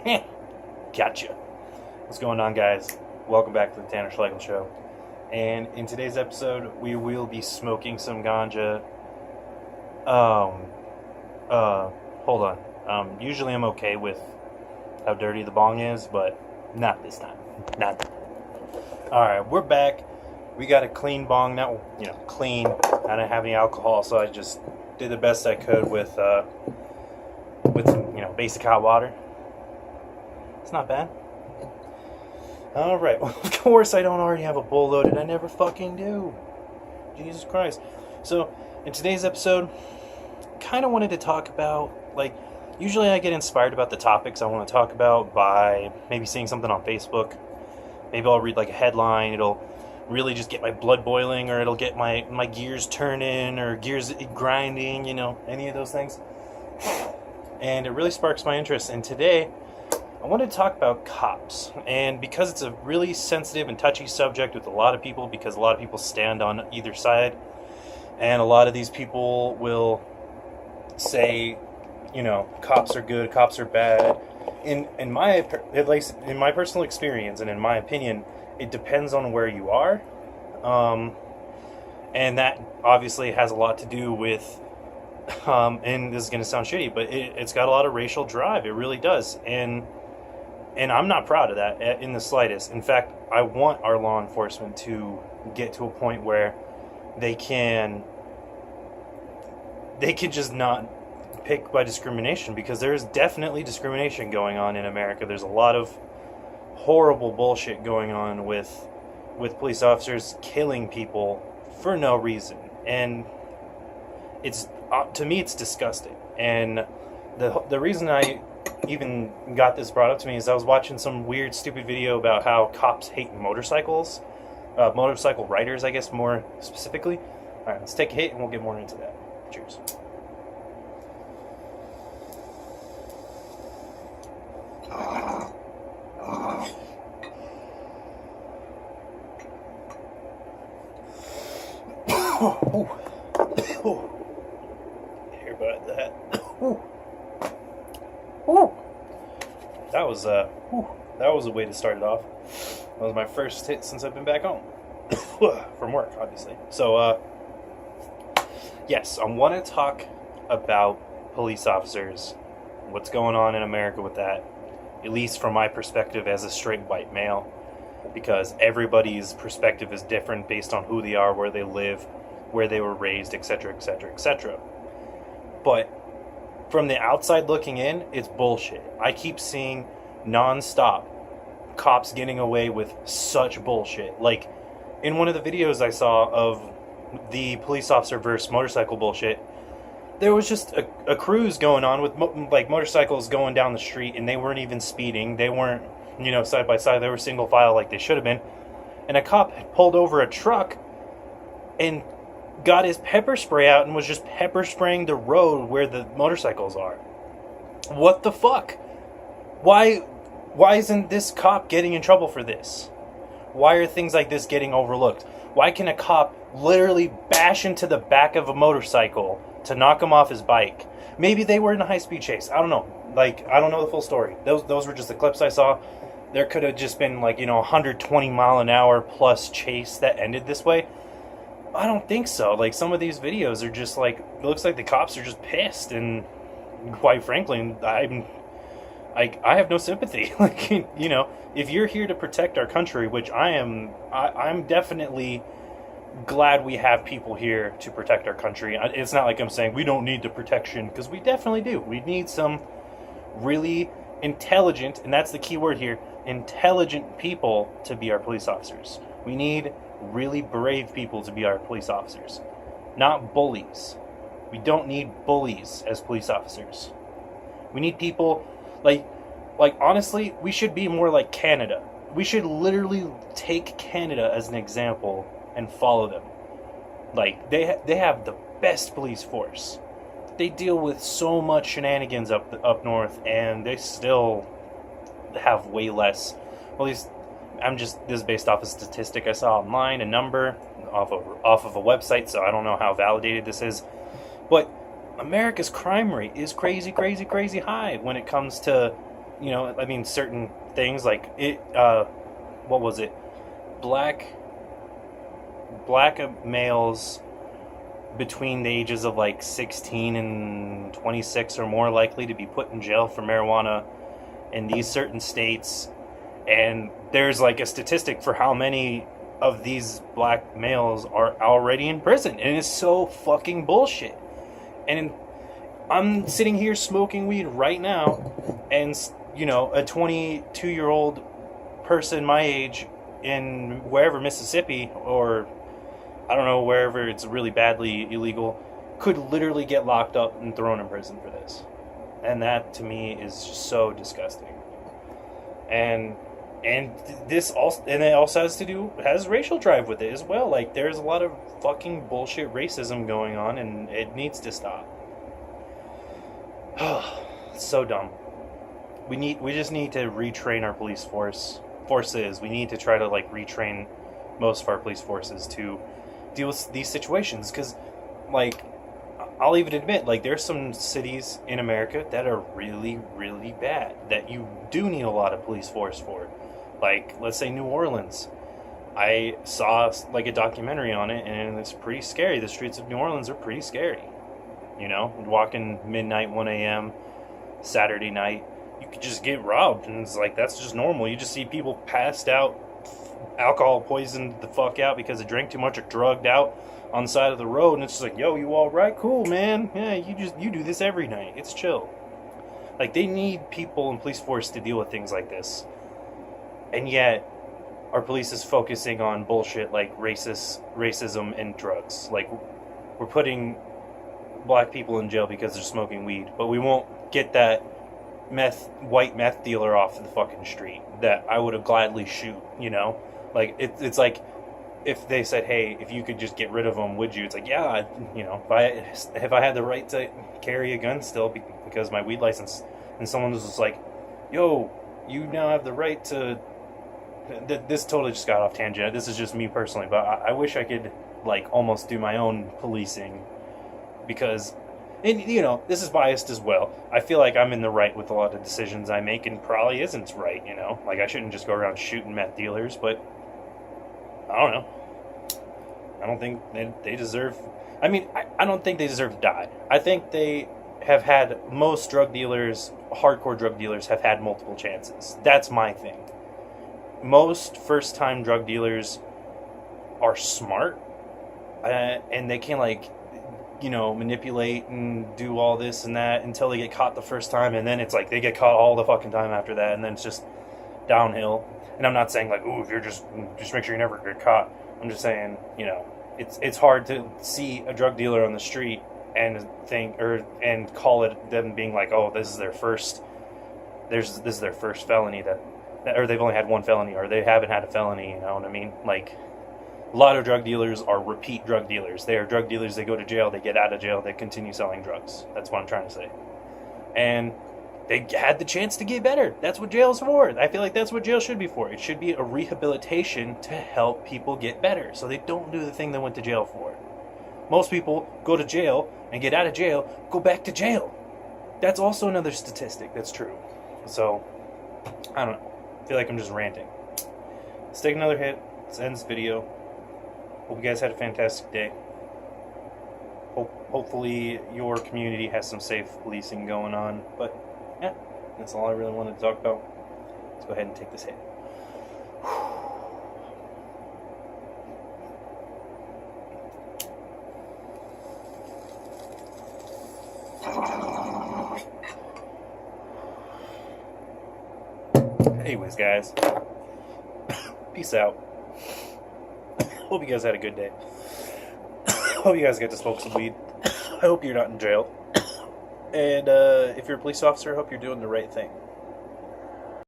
Gotcha. What's going on, guys? Welcome back to the Tanner Schlegel Show. And in today's episode, we will be smoking some ganja. Hold on. Usually I'm okay with how dirty the bong is, but not this time. Not. Alright, we're back. We got a clean bong. Not, clean. I didn't have any alcohol, so I just did the best I could with some, basic hot water. It's not bad. Alright, well, of course I don't already have a bowl loaded. I never fucking do. Jesus Christ. So, in today's episode, kind of wanted to talk about, usually I get inspired about the topics I want to talk about by maybe seeing something on Facebook. Maybe I'll read, a headline. It'll really just get my blood boiling, or it'll get my gears turning, or gears grinding, any of those things. And it really sparks my interest. And today, I wanted to talk about cops. And because it's a really sensitive and touchy subject with a lot of people, because a lot of people stand on either side, and a lot of these people will say, cops are good, cops are bad. In my, at least in my personal experience and in my opinion, it depends on where you are. And that obviously has a lot to do with, and this is going to sound shitty, but it's got a lot of racial drive. It really does. And I'm not proud of that in the slightest. In fact, I want our law enforcement to get to a point where they can just not pick by discrimination, because there is definitely discrimination going on in America. There's a lot of horrible bullshit going on with police officers killing people for no reason, and it's to me it's disgusting. And the reason I even got this brought up to me is I was watching some weird stupid video about how cops hate motorcycles, motorcycle riders, I guess, more specifically. All right, let's take a hit and we'll get more into that. Cheers. Hear about that? That was a way to start it off. That was my first hit since I've been back home from work, obviously. So, yes, I want to talk about police officers, what's going on in America with that, at least from my perspective as a straight white male, because everybody's perspective is different based on who they are, where they live, where they were raised, etc., etc., etc. But from the outside looking in, it's bullshit. I keep seeing non-stop cops getting away with such bullshit. Like, in one of the videos I saw of the police officer versus motorcycle bullshit, there was just a cruise going on with motorcycles going down the street, and they weren't even speeding. They weren't, side by side. They were single file like they should have been. And a cop had pulled over a truck and got his pepper spray out and was just pepper spraying the road where the motorcycles are. What the fuck? Why isn't this cop getting in trouble for this? Why are things like this getting overlooked? Why can a cop literally bash into the back of a motorcycle to knock him off his bike? Maybe they were in a high-speed chase. I don't know. I don't know the full story. Those were just the clips I saw. There could have just been 120 mile an hour plus chase that ended this way. I don't think so. Some of these videos are just it looks like the cops are just pissed, and quite frankly, I have no sympathy. If you're here to protect our country, which I'm definitely glad we have people here to protect our country. It's not like I'm saying we don't need the protection, because we definitely do. We need some really intelligent, and that's the key word here, intelligent people to be our police officers. We need really brave people to be our police officers, not bullies. We don't need bullies as police officers. We need people honestly, we should be more like Canada. We should literally take Canada as an example and follow them. They have the best police force. They deal with so much shenanigans up north, and they still have way less. Well, at least this is based off a statistic I saw online, a number off of a website, so I don't know how validated this is. But America's crime rate is crazy, crazy, crazy high when it comes to I mean, certain things like it. What was it? Black males between the ages of like 16 and 26 are more likely to be put in jail for marijuana in these certain states. And there's like a statistic for how many of these black males are already in prison, and it's so fucking bullshit. And I'm sitting here smoking weed right now, and a 22-year-old person my age in wherever, Mississippi, or I don't know, wherever it's really badly illegal, could literally get locked up and thrown in prison for this. And that to me is just so disgusting. And this also, and it also has racial drive with it as well. Like, there's a lot of fucking bullshit racism going on, and it needs to stop. It's so dumb. We just need to retrain our police forces. We need to try to like retrain most of our police forces to deal with these situations, because like, I'll even admit, like, there's some cities in America that are really, really bad that you do need a lot of police force for. Like, let's say New Orleans. I saw like a documentary on it, and it's pretty scary. The streets of New Orleans are pretty scary. Walking midnight, 1 a.m., Saturday night, you could just get robbed, and it's like, that's just normal. You just see people passed out, alcohol poisoned the fuck out because they drank too much or drugged out on the side of the road, and it's just like, yo, you all right? Cool, man. Yeah, you do this every night. It's chill. Like, they need people in police force to deal with things like this, and yet our police is focusing on bullshit like racism and drugs. Like, we're putting black people in jail because they're smoking weed, but we won't get that white meth dealer off the fucking street that I would have gladly shoot. Like, it's like, if they said, hey, if you could just get rid of them, would you? It's like, yeah, if I had the right to carry a gun still because my weed license, and someone was just like, yo, you now have the right to. This totally just got off tangent. This is just me personally, but I wish I could like almost do my own policing, because, and this is biased as well. I feel like I'm in the right with a lot of decisions I make, and probably isn't right. Like, I shouldn't just go around shooting meth dealers, but I don't know. I don't think they deserve. I mean, I don't think they deserve to die. I think they have had, most drug dealers, hardcore drug dealers, have had multiple chances. That's my thing. Most first-time drug dealers are smart, and they can, like, manipulate and do all this and that until they get caught the first time, and then it's like they get caught all the fucking time after that, and then it's just downhill. And I'm not saying like, ooh, if you're just make sure you never get caught. I'm just saying, it's hard to see a drug dealer on the street and and call it them being like, oh, this is their first felony or they've only had one felony, or they haven't had a felony. You know what I mean? Like, a lot of drug dealers are repeat drug dealers. They are drug dealers. They go to jail. They get out of jail. They continue selling drugs. That's what I'm trying to say. And they had the chance to get better. That's what jail's for. I feel like that's what jail should be for. It should be a rehabilitation to help people get better, so they don't do the thing they went to jail for. Most people go to jail and get out of jail, go back to jail. That's also another statistic that's true. So, I don't know. I feel like I'm just ranting. Let's take another hit. Let's end this video. Hope you guys had a fantastic day. Hopefully your community has some safe policing going on. But yeah, that's all I really wanted to talk about. Let's go ahead and take this hit. Anyways, guys, peace out. Hope you guys had a good day. Hope you guys get to smoke some weed. I hope you're not in jail. And if you're a police officer, I hope you're doing the right thing.